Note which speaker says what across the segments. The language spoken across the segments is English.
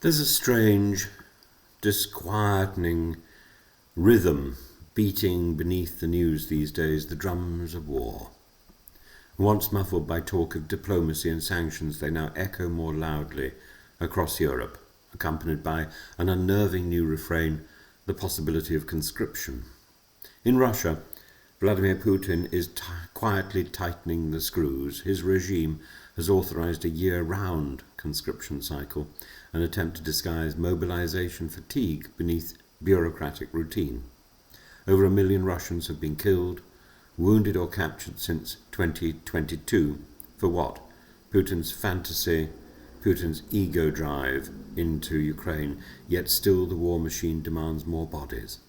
Speaker 1: There's a strange, disquieting rhythm beating beneath the news these days, the drums of war. Once muffled by talk of diplomacy and sanctions, they now echo more loudly across Europe, accompanied by an unnerving new refrain, the possibility of conscription. In Russia, Vladimir Putin is quietly tightening the screws. His regime has authorized a year-round conscription cycle, an attempt to disguise mobilization fatigue beneath bureaucratic routine. Over 1 million Russians have been killed, wounded or captured since 2022. For what? Putin's fantasy, Putin's ego drive into Ukraine, yet still the war machine demands more bodies.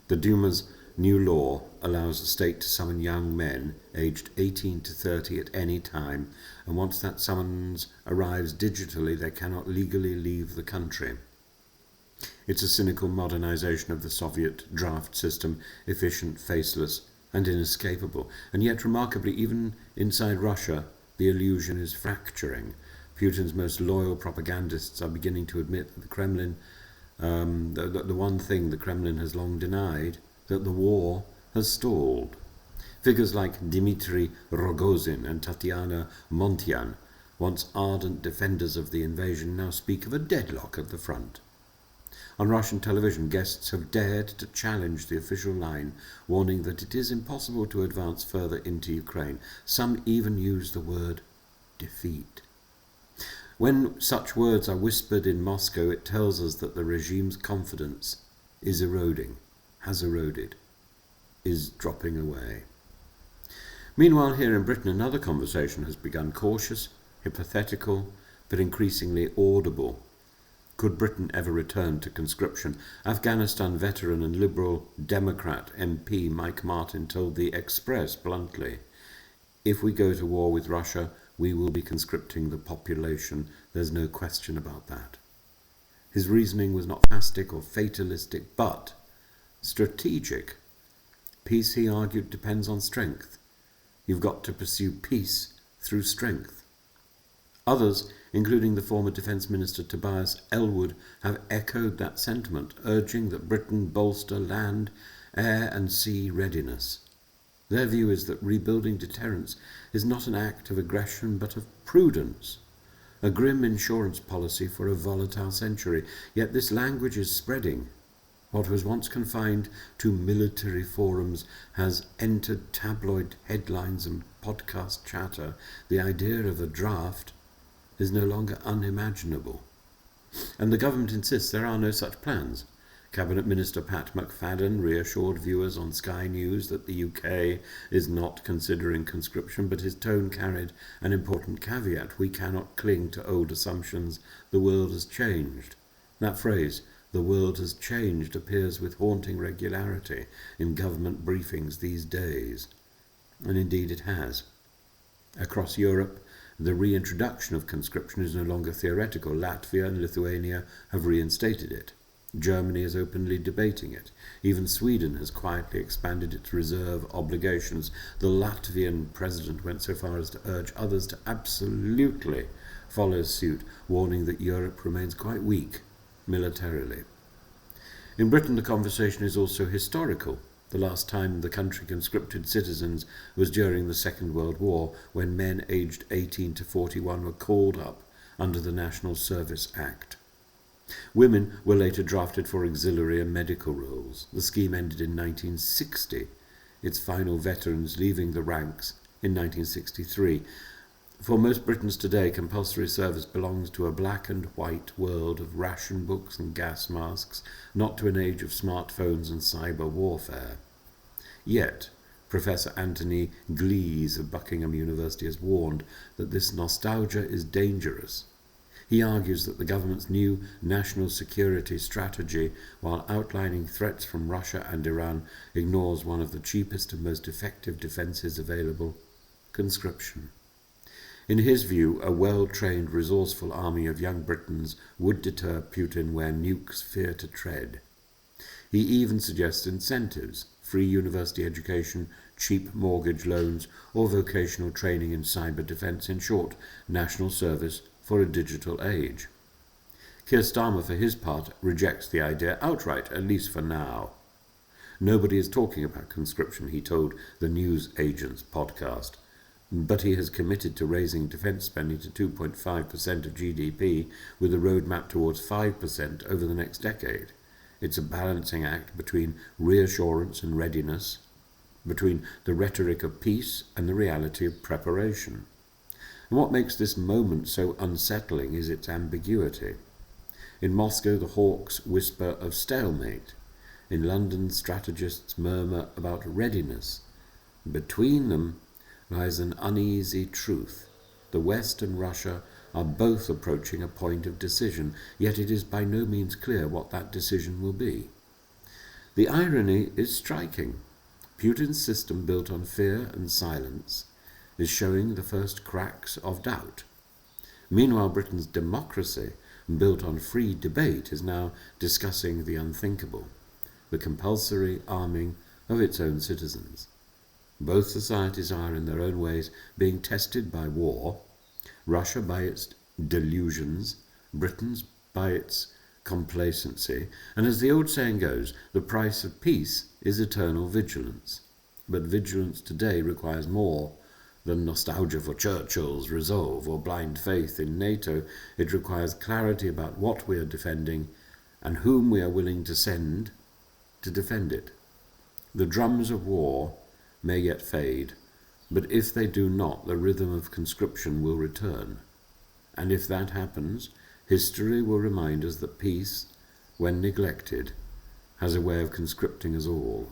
Speaker 1: The Duma's new law allows the state to summon young men aged 18 to 30 at any time, and once that summons arrives digitally, they cannot legally leave the country. It's a cynical modernization of the Soviet draft system, efficient, faceless, and inescapable. And yet, remarkably, even inside Russia, the illusion is fracturing. Putin's most loyal propagandists are beginning to admit that the Kremlin, the one thing the Kremlin has long denied, that the war has stalled. Figures like Dmitry Rogozin and Tatiana Montyan, once ardent defenders of the invasion, now speak of a deadlock at the front. On Russian television, guests have dared to challenge the official line, warning that it is impossible to advance further into Ukraine. Some even use the word defeat. When such words are whispered in Moscow, it tells us that the regime's confidence is eroding, has eroded, is dropping away. Meanwhile, here in Britain, another conversation has begun, cautious, hypothetical, but increasingly audible. Could Britain ever return to conscription? Afghanistan veteran and Liberal Democrat MP Mike Martin told The Express bluntly, "If we go to war with Russia, we will be conscripting the population. There's no question about that." His reasoning was not fantastic or fatalistic, but strategic. Peace, he argued, depends on strength. You've got to pursue peace through strength. Others, including the former Defence Minister Tobias Ellwood, have echoed that sentiment, urging that Britain bolster land, air and sea readiness. Their view is that rebuilding deterrence is not an act of aggression but of prudence, a grim insurance policy for a volatile century. Yet this language is spreading. What was once confined to military forums has entered tabloid headlines and podcast chatter. The idea of a draft is no longer unimaginable. And the government insists there are no such plans. Cabinet Minister Pat McFadden reassured viewers on Sky News that the UK is not considering conscription, but his tone carried an important caveat: we cannot cling to old assumptions. The world has changed. That phrase, "the world has changed," appears with haunting regularity in government briefings these days. And indeed it has. Across Europe, the reintroduction of conscription is no longer theoretical. Latvia and Lithuania have reinstated it. Germany is openly debating it. Even Sweden has quietly expanded its reserve obligations. The Latvian president went so far as to urge others to absolutely follow suit, warning that Europe remains quite weak militarily. In Britain, the conversation is also historical. The last time the country conscripted citizens was during the Second World War, when men aged 18 to 41 were called up under the National Service Act. Women were later drafted for auxiliary and medical roles. The scheme ended in 1960, its final veterans leaving the ranks in 1963. For most Britons today, compulsory service belongs to a black and white world of ration books and gas masks, not to an age of smartphones and cyber warfare. Yet, Professor Anthony Glees of Buckingham University has warned that this nostalgia is dangerous. He argues that the government's new national security strategy, while outlining threats from Russia and Iran, ignores one of the cheapest and most effective defences available: conscription. In his view, a well-trained, resourceful army of young Britons would deter Putin where nukes fear to tread. He even suggests incentives: free university education, cheap mortgage loans, or vocational training in cyber defence. In short, national service for a digital age. Keir Starmer, for his part, rejects the idea outright, at least for now. Nobody is talking about conscription, he told the News Agents podcast, but he has committed to raising defence spending to 2.5% of GDP with a roadmap towards 5% over the next decade. It's a balancing act between reassurance and readiness, between the rhetoric of peace and the reality of preparation. And what makes this moment so unsettling is its ambiguity. In Moscow, the hawks whisper of stalemate. In London, strategists murmur about readiness. Between them lies an uneasy truth. The West and Russia are both approaching a point of decision, yet it is by no means clear what that decision will be. The irony is striking. Putin's system, built on fear and silence, is showing the first cracks of doubt. Meanwhile, Britain's democracy, built on free debate, is now discussing the unthinkable, the compulsory arming of its own citizens. Both societies are, in their own ways, being tested by war, Russia by its delusions, Britain by its complacency, and as the old saying goes, the price of peace is eternal vigilance. But vigilance today requires more than nostalgia for Churchill's resolve or blind faith in NATO. It requires clarity about what we are defending and whom we are willing to send to defend it. The drums of war may yet fade, but if they do not, the rhythm of conscription will return. And if that happens, history will remind us that peace, when neglected, has a way of conscripting us all.